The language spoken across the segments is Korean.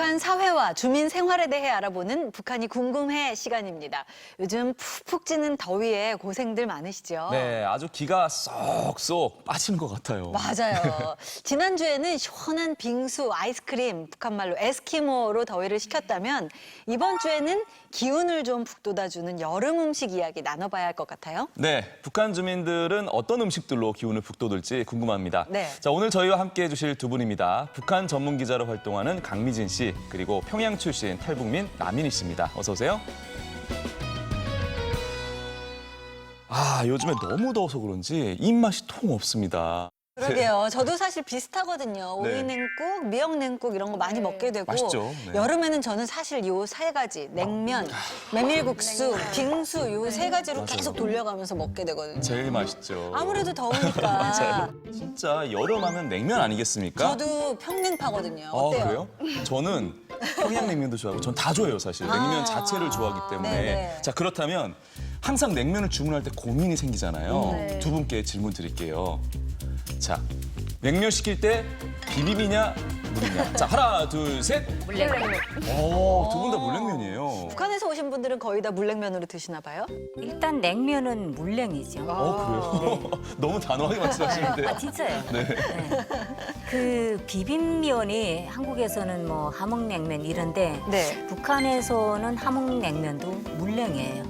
북한 사회와 주민 생활에 대해 알아보는 북한이 궁금해 시간입니다. 요즘 푹푹 찌는 더위에 고생들 많으시죠? 네, 아주 기가 쏙쏙 빠진 것 같아요. 맞아요. 지난주에는 시원한 빙수, 아이스크림, 북한말로 에스키모로 더위를 식혔다면 이번 주에는 기운을 좀 북돋아주는 여름 음식 이야기 나눠봐야 할 것 같아요. 네, 북한 주민들은 어떤 음식들로 기운을 북돋을지 궁금합니다. 네. 자, 오늘 저희와 함께 해주실 두 분입니다. 북한 전문 기자로 활동하는 강미진 씨, 그리고 평양 출신 탈북민 남인희 씨입니다. 어서 오세요. 아, 요즘에 너무 더워서 그런지 입맛이 통 없습니다. 그러게요. 저도 사실 비슷하거든요. 네. 오이냉국, 미역냉국 이런 거 많이 먹게 되고 맛있죠. 네. 여름에는 저는 사실 요 세 가지 냉면, 메밀국수, 빙수 요 세 가지로 맞아요. 계속 돌려가면서 먹게 되거든요. 제일 맛있죠. 아무래도 더우니까. 맞아요. 진짜 여름하면 냉면 아니겠습니까? 저도 평냉파거든요. 어때요? 그래요? 저는 평양냉면도 좋아하고 전 다 좋아해요, 사실. 냉면 자체를 좋아하기 때문에. 네네. 자, 그렇다면 항상 냉면을 주문할 때 고민이 생기잖아요. 두 분께 질문 드릴게요. 자, 냉면 시킬 때 비빔이냐, 물이냐. 자, 하나, 둘, 셋. 물냉면. 두 분 다 물냉면이에요. 북한에서 오신 분들은 거의 다 물냉면으로 드시나 봐요? 일단 냉면은 물냉이죠. 그래요? 너무 단호하게 말씀하시는데요. 아 진짜요? 네. 그 비빔면이 한국에서는 뭐 함흥냉면 이런데 네. 북한에서는 함흥냉면도 물냉이에요.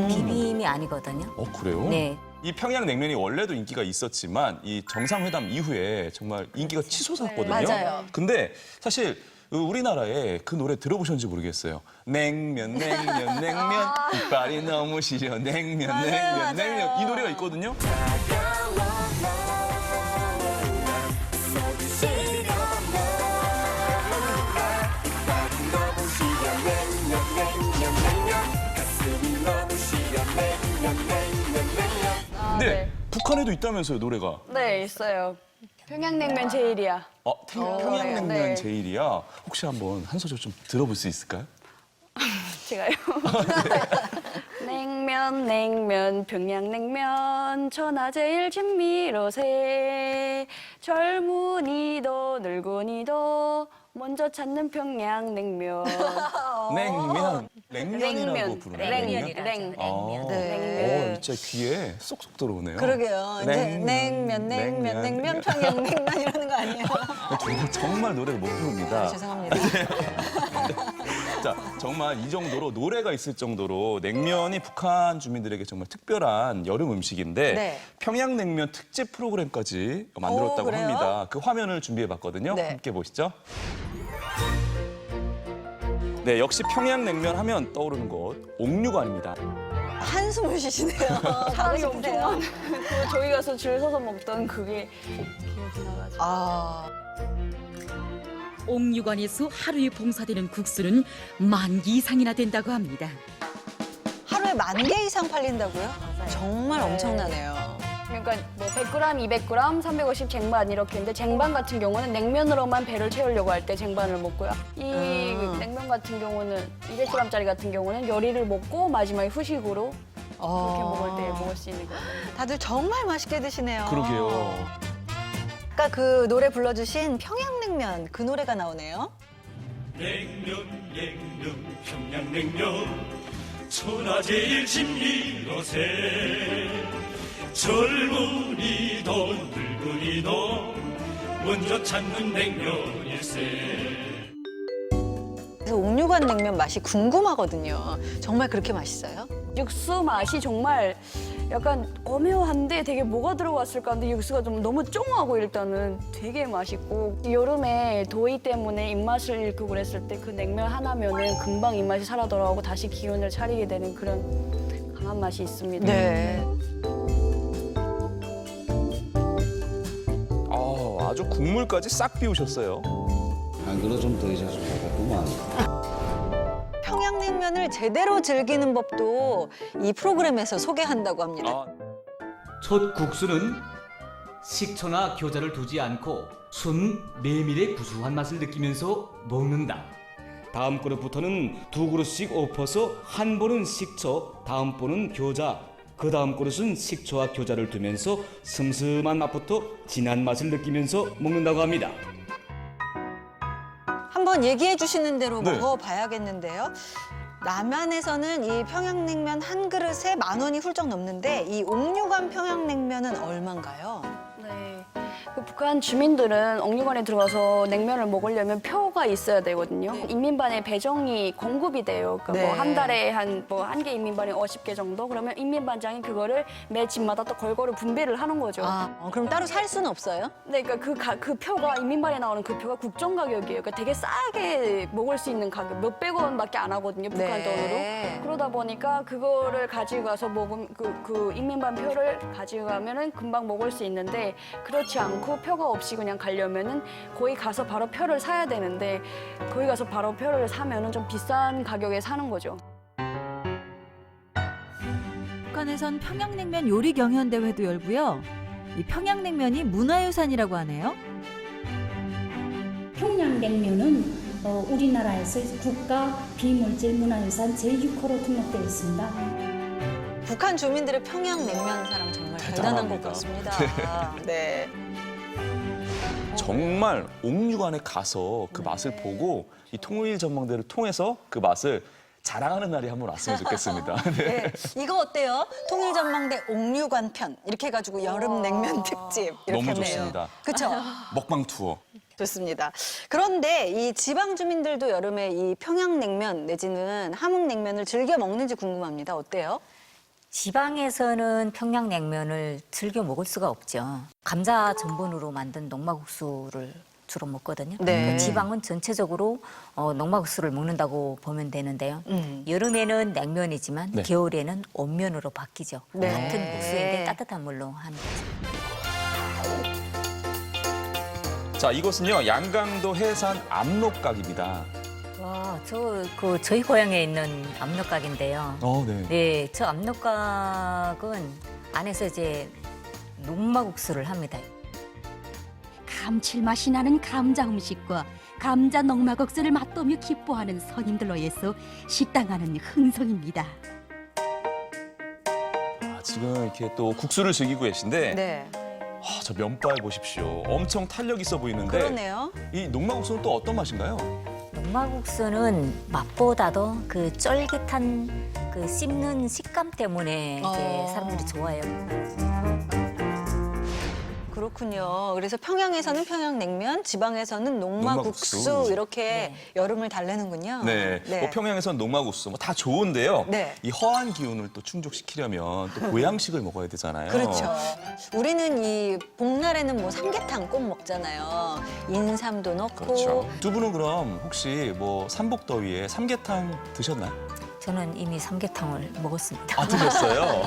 비빔이 아니거든요. 그래요? 네. 이 평양냉면이 원래도 인기가 있었지만 이 정상회담 이후에 정말 인기가 치솟았거든요. 맞아요. 근데 사실 우리나라에 그 노래 들어보셨는지 모르겠어요. 냉면, 냉면, 냉면, 이빨이 너무 시려. 냉면, 맞아요, 냉면, 맞아요. 냉면. 이 노래가 있거든요. 네. 북한에도 있다면서요, 노래가. 네, 있어요. 평양냉면 제일이야. 평양냉면 네. 제일이야. 혹시 한번 한 소절 좀 들어볼 수 있을까요? 제가요. 냉면, 냉면, 평양냉면, 천하제일 진미로세. 젊은이도 늙은이도 먼저 찾는 평양냉면. 냉면. 냉면이라고 부르나요? 냉면이라죠. 냉. 아, 네. 진짜 귀에 쏙쏙 들어오네요. 그러게요. 이제 냉면, 냉면, 평양냉면 이러는 거 아니에요? 정말, 정말 노래를 못 부릅니다. 죄송합니다. 자, 정말 이 정도로 노래가 있을 정도로 냉면이 북한 주민들에게 정말 특별한 여름 음식인데 네. 평양냉면 특집 프로그램까지 만들었다고 그래요? 합니다. 그 화면을 준비해봤거든요. 네. 함께 보시죠. 네, 역시 평양냉면 하면 떠오르는 곳 옥류관입니다. 한숨을 쉬시네요. 사람이 가고 엄청 싶으세요? 많아요. 그 저희 가서 줄 서서 먹던 그게 기억이 나가지고. 아, 옥류관에서 하루에 봉사되는 국수는 10,000개 이상이나 된다고 합니다. 하루에 10,000개 이상 팔린다고요? 정말 네. 엄청나네요. 그러니까 뭐 100g, 200g, 350 쟁반 이렇게 있는데 쟁반 같은 경우는 냉면으로만 배를 채우려고 할 때 쟁반을 먹고요. 이 냉면 같은 경우는 200g짜리 같은 경우는 요리를 먹고 마지막에 후식으로 그렇게 먹을 때 먹을 수 있는 거예요. 다들 정말 맛있게 드시네요. 그러게요. 아까 그 노래 불러주신 평양냉면 그 노래가 나오네요. 냉면 평양냉면 천하제일 진미로세 젊은이도 늙은이도 먼저 찾는 냉면일세. 그래서 옥류관 냉면 맛이 궁금하거든요. 정말 그렇게 맛있어요? 육수 맛이 정말 약간 오묘한데 되게 뭐가 들어갔을까 하는데 육수가 좀 너무 쫑하고 일단은 되게 맛있고 여름에 더위 때문에 입맛을 잃고 그랬을 때 그 냉면 하나면은 금방 입맛이 살아 돌아오고 다시 기운을 차리게 되는 그런 강한 맛이 있습니다. 네. 아주 국물까지 싹 비우셨어요. 안 그래도 좀 더 잊어서 먹었구만. 평양냉면을 제대로 즐기는 법도 이 프로그램에서 소개한다고 합니다. 아, 첫 국수는 식초나 겨자를 두지 않고 순 메밀의 구수한 맛을 느끼면서 먹는다. 다음 그릇부터는 두 그릇씩 엎어서 한 번은 식초, 다음 번은 겨자, 그 다음 그릇은 식초와 겨자를 두면서 슴슴한 맛부터 진한 맛을 느끼면서 먹는다고 합니다. 한번 한번 얘기해 주시는 대로 네. 먹어봐야겠는데요. 남한에서는 이 평양냉면 한 그릇에 10,000원이 훌쩍 넘는데 이 옥류관 평양냉면은 얼마인가요? 네. 그 북한 주민들은 옥류관에 들어가서 냉면을 먹으려면 표가 있어야 되거든요. 인민반에 배정이 공급이 돼요. 그러니까 네. 뭐 한 달에 한 개 인민반에 50개 정도. 그러면 인민반장이 그거를 매 집마다 또 골고루 분배를 하는 거죠. 그럼 따로 살 수는 없어요? 네, 그러니까 그 표가 인민반에 나오는 그 표가 국정 가격이에요. 그러니까 되게 싸게 먹을 수 있는 가격, 몇백 원밖에 안 하거든요, 북한 네. 돈으로. 그러다 보니까 그거를 가지고 가서 먹으면 그 인민반 표를 가지고 가면은 금방 먹을 수 있는데 그렇지 않고 표가 없이 그냥 가려면은 거기 가서 바로 표를 사야 되는데 거기 가서 바로 표를 사면은 좀 비싼 가격에 사는 거죠. 북한에선 평양냉면 요리 경연 대회도 열고요. 이 평양냉면이 문화유산이라고 하네요. 평양냉면은 우리나라에서 국가 비물질 문화유산 제6호로 등록되어 있습니다. 북한 주민들의 평양냉면 사랑 정말 대단한 것 대단합니다. 같습니다. 네. 정말 옥류관에 가서 그 맛을 보고 이 통일 전망대를 통해서 그 맛을 자랑하는 날이 한번 왔으면 좋겠습니다. 네. 이거 어때요? 통일전망대 옥류관 편 이렇게 해가지고 여름 냉면 특집 이렇게 너무 했네요. 좋습니다. 그렇죠? 먹방 투어. 좋습니다. 그런데 이 지방 주민들도 여름에 이 평양냉면 내지는 함흥냉면을 즐겨 먹는지 궁금합니다. 어때요? 지방에서는 평양냉면을 즐겨 먹을 수가 없죠. 감자 전분으로 만든 녹막국수를 주로 먹거든요. 네. 그러니까 지방은 전체적으로 녹막국수를 먹는다고 보면 되는데요. 여름에는 냉면이지만 네. 겨울에는 온면으로 바뀌죠. 네. 같은 국수인데 따뜻한 물로 하는 거죠. 자, 이것은요 양강도 해산 압록각입니다. 와, 저희 고향에 있는 압록각인데요. 네. 네, 저 압록각은 안에서 이제 녹막국수를 합니다. 감칠맛이 나는 감자 음식과 감자 녹막국수를 맛보며 기뻐하는 손님들로 인해서 식당 안은 흥성입니다. 지금 이렇게 또 국수를 즐기고 계신데 네. 저 면발 보십시오. 엄청 탄력 있어 보이는데 그러네요. 이 녹막국수는 또 어떤 맛인가요? 녹막국수는 맛보다도 그 쫄깃한 그 씹는 식감 때문에 이제 사람들이 좋아해요. 그렇군요. 그래서 평양에서는 평양냉면, 지방에서는 녹막국수 녹막국수. 이렇게 네. 여름을 달래는군요. 네. 뭐 평양에선 녹막국수 뭐 다 좋은데요. 네. 이 허한 기운을 또 충족시키려면 또 보양식을 먹어야 되잖아요. 그렇죠. 우리는 이 복날에는 뭐 삼계탕 꼭 먹잖아요. 인삼도 넣고. 그렇죠. 두 분은 그럼 혹시 뭐 삼복더위에 삼계탕 드셨나요? 저는 이미 삼계탕을 먹었습니다. 아, 드셨어요?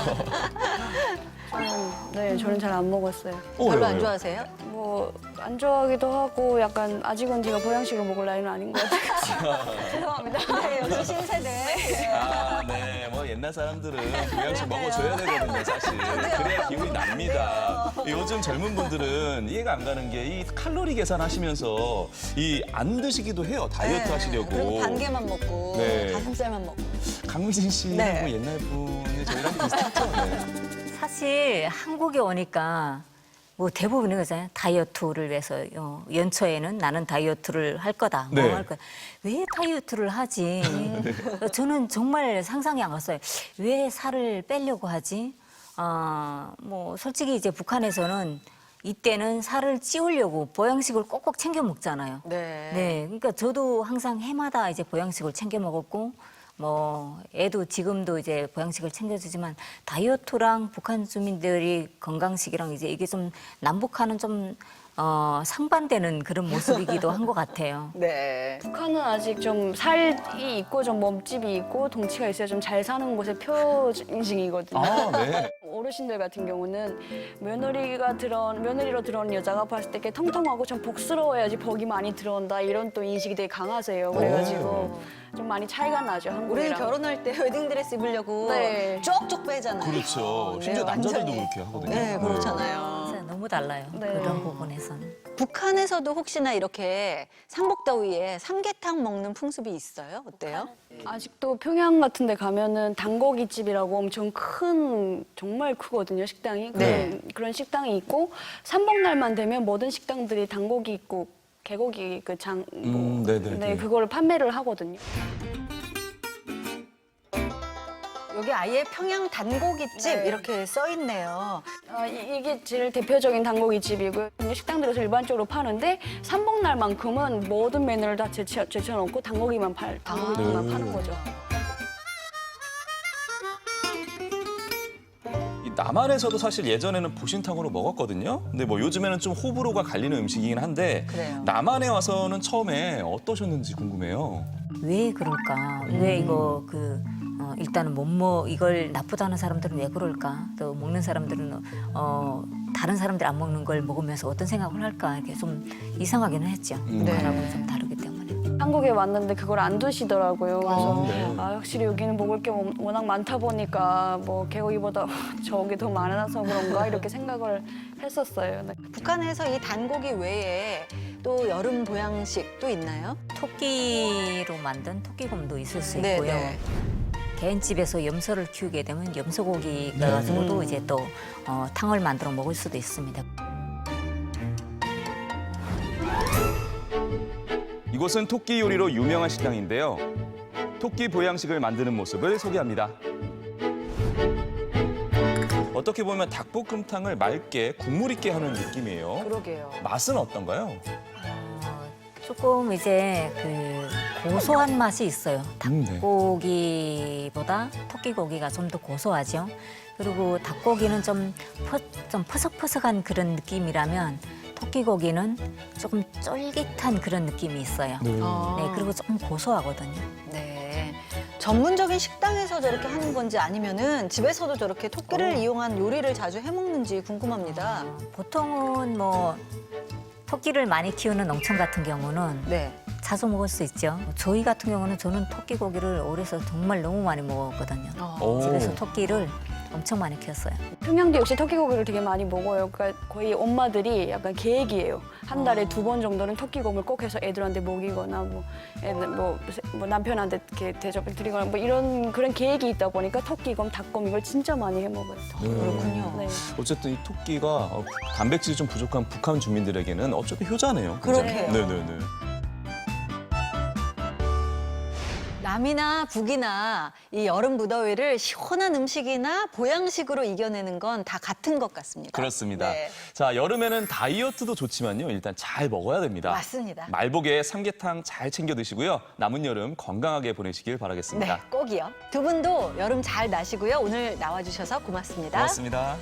저는 잘 안 먹었어요. 별로 안 좋아하세요? 뭐 안 좋아하기도 하고 약간 아직은 제가 보양식을 먹을 나이는 아닌 것 같아요. 죄송합니다. 네, 역시 신세대. 아, 네. 뭐 옛날 사람들은 보양식 먹어줘야 되거든요, 사실. 그래야 기운이 납니다. 요즘 젊은 분들은 이해가 안 가는 게 이 칼로리 계산하시면서 이 안 드시기도 해요. 다이어트 하시려고. 그리고 반 개만 먹고 네. 가슴살만 먹고. 강미진 씨는 네. 뭐 옛날 분이 저희랑 비슷하죠. 네. 사실 한국에 오니까 뭐 대부분이 그잖아요. 다이어트를 위해서 연초에는 나는 다이어트를 할 거다. 뭐 네. 할 거야. 왜 다이어트를 하지? 저는 정말 상상이 안 갔어요. 왜 살을 빼려고 하지? 뭐 솔직히 이제 북한에서는 이때는 살을 찌우려고 보양식을 꼭꼭 챙겨 먹잖아요. 네. 네, 그러니까 저도 항상 해마다 이제 보양식을 챙겨 먹었고, 뭐 애도 지금도 이제 보양식을 챙겨주지만 다이어트랑 북한 주민들이 건강식이랑 이제 이게 좀 남북한은 좀 상반되는 그런 모습이기도 한 것 같아요. 네. 북한은 아직 좀 살이 있고 좀 몸집이 있고 덩치가 있어야 좀 잘 사는 곳의 표징이거든요. 아, 네. 어르신들 같은 경우는 며느리로 들어온 여자가 봤을 때 이렇게 통통하고 좀 복스러워야지 복이 많이 들어온다 이런 또 인식이 되게 강하세요. 그래가지고 좀 많이 차이가 나죠 우리는 한국이랑. 결혼할 때 웨딩드레스 입으려고 네. 쪽쪽 빼잖아요. 그렇죠. 심지어 네, 남자들도 완전히. 그렇게 하거든요. 네, 그렇잖아요. 진짜 너무 달라요. 네. 그런 부분에서는. 북한에서도 혹시나 이렇게 삼복더위에 삼계탕 먹는 풍습이 있어요? 어때요? 아직도 평양 같은 데 가면은 단고기집이라고 엄청 큰 정말 크거든요 식당이. 네. 그런 식당이 있고 삼복날만 되면 모든 식당들이 단고기 있고 개고기 네네네. 네, 그걸 판매를 하거든요. 여기 아예 평양 단고기집 네. 이렇게 써 있네요. 이게 제일 대표적인 단고기 집이고요. 식당들에서 일반적으로 파는데 삼복날만큼은 모든 메뉴를 다 제쳐놓고 단고기만 단고기만 파는 거죠. 이 남한에서도 사실 예전에는 보신탕으로 먹었거든요. 근데 뭐 요즘에는 좀 호불호가 갈리는 음식이긴 한데 그래요. 남한에 와서는 처음에 어떠셨는지 궁금해요. 왜 그럴까? 왜 이거 일단은 이걸 나쁘다는 사람들은 왜 그럴까? 또 먹는 사람들은 다른 사람들 안 먹는 걸 먹으면서 어떤 생각을 할까? 이렇게 좀 이상하기는 했죠. 북한하고는 좀 다르기 때문에. 한국에 왔는데 그걸 안 드시더라고요. 그래서 네. 확실히 여기는 먹을 게 워낙 많다 보니까 뭐 개고기보다 저게 더 많아서 그런가 이렇게 생각을 했었어요. 네. 북한에서 이 단고기 외에 또 여름 보양식도 있나요? 토끼로 만든 토끼곰도 있을 수 네, 있고요. 네. 개인집에서 염소를 키우게 되면 염소고기 가지고도 이제 또 탕을 만들어 먹을 수도 있습니다. 이곳은 토끼 요리로 유명한 식당인데요. 토끼 보양식을 만드는 모습을 소개합니다. 어떻게 보면 닭볶음탕을 맑게 국물 있게 하는 느낌이에요. 그러게요. 맛은 어떤가요? 조금 이제 고소한 맛이 있어요. 네. 닭고기보다 토끼고기가 좀 더 고소하죠. 그리고 닭고기는 좀 퍼석퍼석한 그런 느낌이라면 토끼고기는 조금 쫄깃한 그런 느낌이 있어요. 네, 그리고 조금 고소하거든요. 네. 전문적인 식당에서 저렇게 하는 건지 아니면은 집에서도 저렇게 토끼를 이용한 요리를 자주 해 먹는지 궁금합니다. 보통은 뭐 토끼를 많이 키우는 농촌 같은 경우는 네. 자주 먹을 수 있죠. 저희 같은 경우는 저는 토끼고기를 어려서 정말 너무 많이 먹었거든요. 오. 집에서 토끼를 엄청 많이 키웠어요. 평양도 역시 토끼고기를 되게 많이 먹어요. 그러니까 거의 엄마들이 약간 계획이에요. 한 달에 2번 정도는 토끼고기를 꼭 해서 애들한테 먹이거나 뭐 남편한테 이렇게 대접을 드리거나 뭐 그런 계획이 있다 보니까 토끼곰, 닭곰 이걸 진짜 많이 해 먹어요. 그렇군요. 네. 어쨌든 이 토끼가 단백질이 좀 부족한 북한 주민들에게는 어쨌든 효자네요. 그러게요. 네네네. 남이나 북이나 이 여름 무더위를 시원한 음식이나 보양식으로 이겨내는 건 다 같은 것 같습니다. 그렇습니다. 네. 자, 여름에는 다이어트도 좋지만요. 일단 잘 먹어야 됩니다. 맞습니다. 말복에 삼계탕 잘 챙겨 드시고요. 남은 여름 건강하게 보내시길 바라겠습니다. 네, 꼭이요. 두 분도 여름 잘 나시고요. 오늘 나와주셔서 고맙습니다. 고맙습니다.